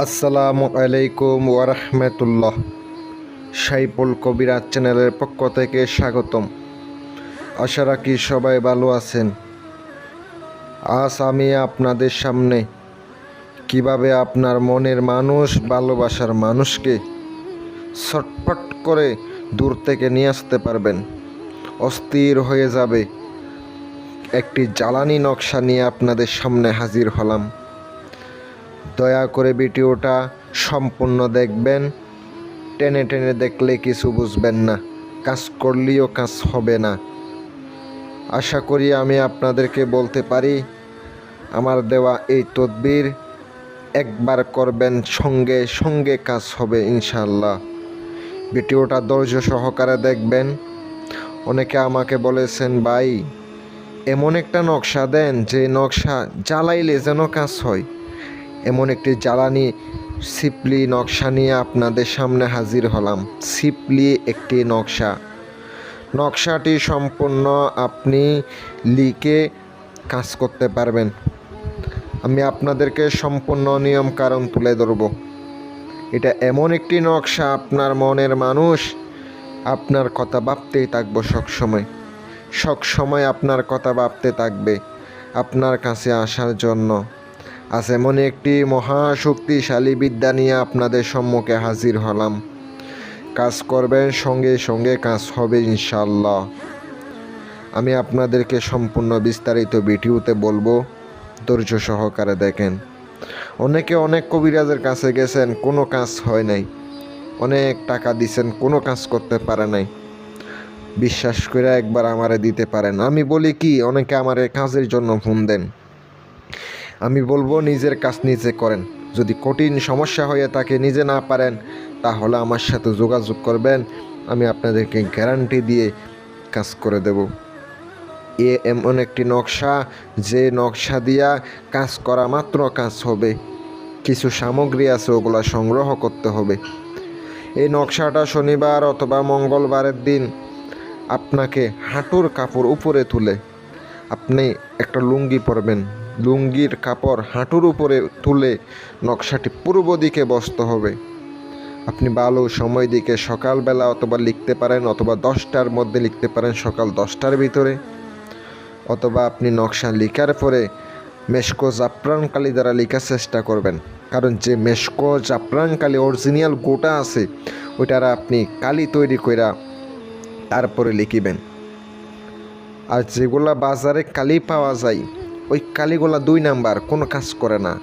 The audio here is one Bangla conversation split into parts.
আসসালামু আলাইকুম ওরহমতুল্লাহ। সাইফুল কবিরাজ চ্যানেলের পক্ষ থেকে স্বাগতম। আশা রাখি সবাই ভালো আছেন। আজ আমি আপনাদের সামনে কিভাবে আপনার মনের মানুষ, ভালোবাসার মানুষকে ছটফট করে দূর থেকে নিয়ে আসতে পারবেন, অস্থির হয়ে যাবে, একটি জ্বালানি নকশা নিয়ে আপনাদের সামনে হাজির হলাম। দয়া করে ভিডিওটা সম্পূর্ণ দেখবেন। টেনে টেনে দেখলে কিছু বুঝবেন না, কাজ করলেও কাজ হবে না। আশা করি আমি আপনাদেরকে বলতে পারি, আমার দেওয়া এই তদবির একবার করবেন, সঙ্গে সঙ্গে কাজ হবে ইনশাল্লাহ। ভিডিওটা ধৈর্য সহকারে দেখবেন। অনেকে আমাকে বলেছেন, ভাই এমন একটা নকশা দেন যে নকশা জ্বালাইলে যেন কাজ হয়। এমন একটি জ্বালানি সিপলি নকশা নিয়ে আপনাদের সামনে হাজির হলাম। সিপলি একটি নকশাটি সম্পূর্ণ আপনি লিখে কাজ করতে পারবেন। আমি আপনাদেরকে সম্পূর্ণ নিয়ম কারণ তুলে ধরব। এটা এমন একটি নকশা, আপনার মনের মানুষ আপনার কথা ভাবতেই থাকবো সবসময় আপনার কথা ভাবতে থাকবে আপনার কাছে আসার জন্য। আজ এমন একটি মহাশক্তিশালী বিদ্যা নিয়ে আপনাদের সম্মুখে হাজির হলাম। কাজ করবেন, সঙ্গে সঙ্গে কাজ হবে ইনশাল্লাহ। আমি আপনাদেরকে সম্পূর্ণ বিস্তারিত ভিডিওতে বলবো, ধৈর্য সহকারে দেখেন। অনেকে অনেক কবিরাজের কাছে গেছেন, কোনো কাজ হয় নাই। অনেক টাকা দিছেন, কোনো কাজ করতে পারে নাই। বিশ্বাস করে একবার আমারে দিতে পারেন। আমি বলি কি, অনেকে আমারে কাজের জন্য ফোন দেন। আমি বলবো নিজের কাজ নিজে করেন। যদি কঠিন সমস্যা হয়ে থাকে, নিজে না পারেন, তাহলে আমার সাথে যোগাযোগ করবেন। আমি আপনাদেরকে গ্যারান্টি দিয়ে কাজ করে দেব। এমন একটি নকশা, যে নকশা দিয়া কাজ করা মাত্র কাজ হবে। কিছু সামগ্রী আছে, ওগুলো সংগ্রহ করতে হবে। এই নকশাটা শনিবার অথবা মঙ্গলবারের দিন আপনাকে হাঁটুর কাপড় উপরে তুলে আপনি একটা লুঙ্গি পরবেন। লুঙ্গির কাপড় হাঁটুর উপরে তুলে নকশাটি পূর্ব দিকে বসতে হবে। আপনি ভালো সময় দিকে সকালবেলা অথবা লিখতে পারেন, অথবা 10টার মধ্যে লিখতে পারেন, সকাল 10টার ভিতরে। অথবা আপনি নকশা লিখার পরে মেশকো জাফরান কালি দ্বারা লেখার চেষ্টা করবেন। কারণ যে মেশকো জাফরান কালি অরিজিনাল গোটা আছে, ওইটারা আপনি কালি তৈরি কইরা তারপরে লিখিবেন। আর যেগুলা বাজারে কালি পাওয়া যায়, ওই কালিগুলা 2 নাম্বার, কোনো কাজ করে না।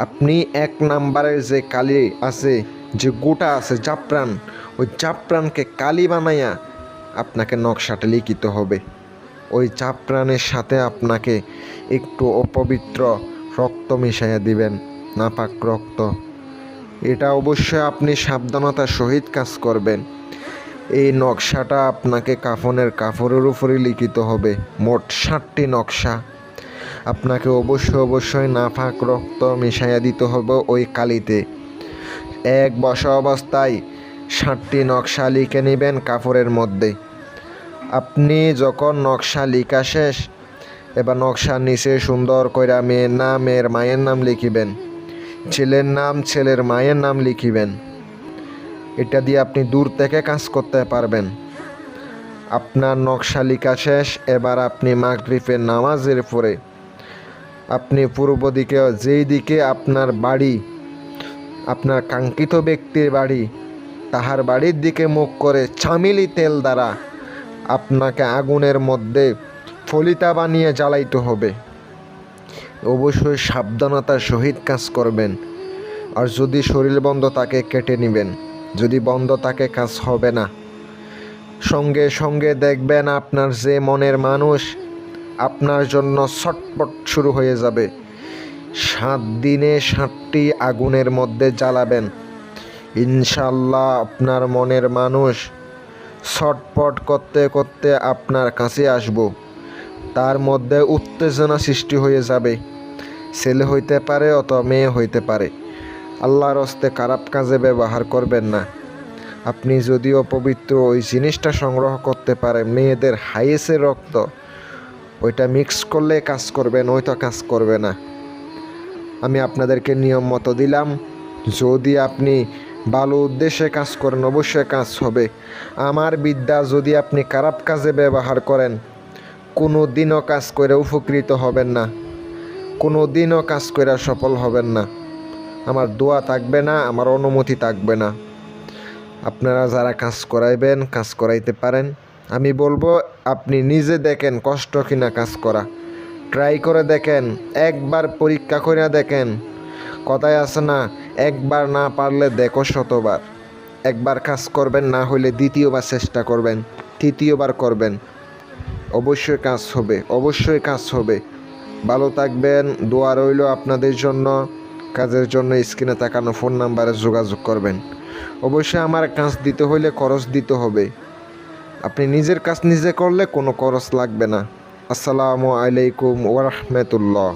আপনি 1 নাম্বারের যে কালি আছে, যে গোটা আছে জাফরান, ওই জাফরানকে কালি বানাইয়া আপনাকে নকশাটা লিখিতে হবে। ওই জাফরানের সাথে আপনাকে একটু অপবিত্র রক্ত মিশাইয়া দিবেন, নাপাক রক্ত। এটা অবশ্যই আপনি সাবধানতার সহিত কাজ করবেন। এই নকশাটা আপনাকে কাফনের কাপড়ের উপরে লিখিত হবে। মোট 7টি নকশা। আপনাকে অবশ্যই নাপাক রক্ত মিশাইয়া দিতে হবে ওই কালিতে। এক বসা অবস্থায় 7টি নকশা লিখে নেবেন কাপড়ের মধ্যে। আপনি যখন নকশা লিখা শেষ, এবার নকশার নিচে সুন্দর কইরা মেয়ের নাম, মেয়ের মায়ের নাম লিখিবেন। ছেলের নাম, ছেলের মায়ের নাম লিখিবেন। এটা দিয়ে আপনি দূর থেকে কাজ করতে পারবেন। আপনার নকশা লিখা শেষ। এবার আপনি মাগরিবের নামাজের পরে আপনি পূর্ব দিকে, যেই দিকে আপনার বাড়ি, আপনার কাঙ্ক্ষিত ব্যক্তির বাড়ি, তাহার বাড়ির দিকে মুখ করে চামেলি তেল দ্বারা আপনাকে আগুনের মধ্যে ফলিতা বানিয়ে জ্বালাইতে হবে। অবশ্যই সাবধানতার সহিত কাজ করবেন। আর যদি শরীর বন্ধ তাকে কেটে নেবেন। যদি বন্ধ তাকে কাজ হবে না। সঙ্গে সঙ্গে দেখবেন আপনার যে মনের মানুষ আপনার জন্য ছটপট শুরু হয়ে যাবে। 7 দিনে 7টি আগুনের মধ্যে জ্বালাবেন। ইনশাল্লাহ আপনার মনের মানুষ ছটপট করতে করতে আপনার কাছে আসব। তার মধ্যে উত্তেজনা সৃষ্টি হয়ে যাবে। ছেলে হইতে পারে অথবা মেয়ে হইতে পারে। আল্লাহর হস্তে খারাপ কাজে ব্যবহার করবেন না। আপনি যদিও পবিত্র ওই জিনিসটা সংগ্রহ করতে পারেন, মেয়েদের হাইয়েসের রক্ত, ওইটা মিক্স করলে কাজ করবেন, ওইটা কাজ করবে না। আমি আপনাদেরকে নিয়ম মতো দিলাম। যদি আপনি ভালো উদ্দেশ্যে কাজ করেন অবশ্যই কাজ হবে। আমার বিদ্যা যদি আপনি খারাপ কাজে ব্যবহার করেন কোনো দিনও কাজ করে উপকৃত হবেন না, কোনো দিনও কাজ করে সফল হবেন না। আমার দোয়া থাকবে না, আমার অনুমতি থাকবে না। আপনারা যারা কাজ করাইবেন কাজ করাইতে পারেন। আমি বলবো আপনি নিজে দেখেন কষ্ট কিনা কাজ করা, ট্রাই করে দেখেন, একবার পরীক্ষা করে দেখেন। কথায় আছে না, একবার না পারলে দেখো শতবার। একবার কাজ করবেন, না হলে দ্বিতীয়বার চেষ্টা করবেন, তৃতীয়বার করবেন, অবশ্যই কাজ হবে, অবশ্যই কাজ হবে। ভালো থাকবেন, দোয়া রইল আপনাদের জন্য। কাজের জন্য স্ক্রিনে তাকানো ফোন নাম্বারে যোগাযোগ করবেন। অবশ্যই আমার কাজ দিতে হইলে খরচ দিতে হবে। আপনি নিজের কাজ নিজে করলে কোনো খরচ লাগবে না। আসসালামু আলাইকুম ওয়া রাহমাতুল্লাহ।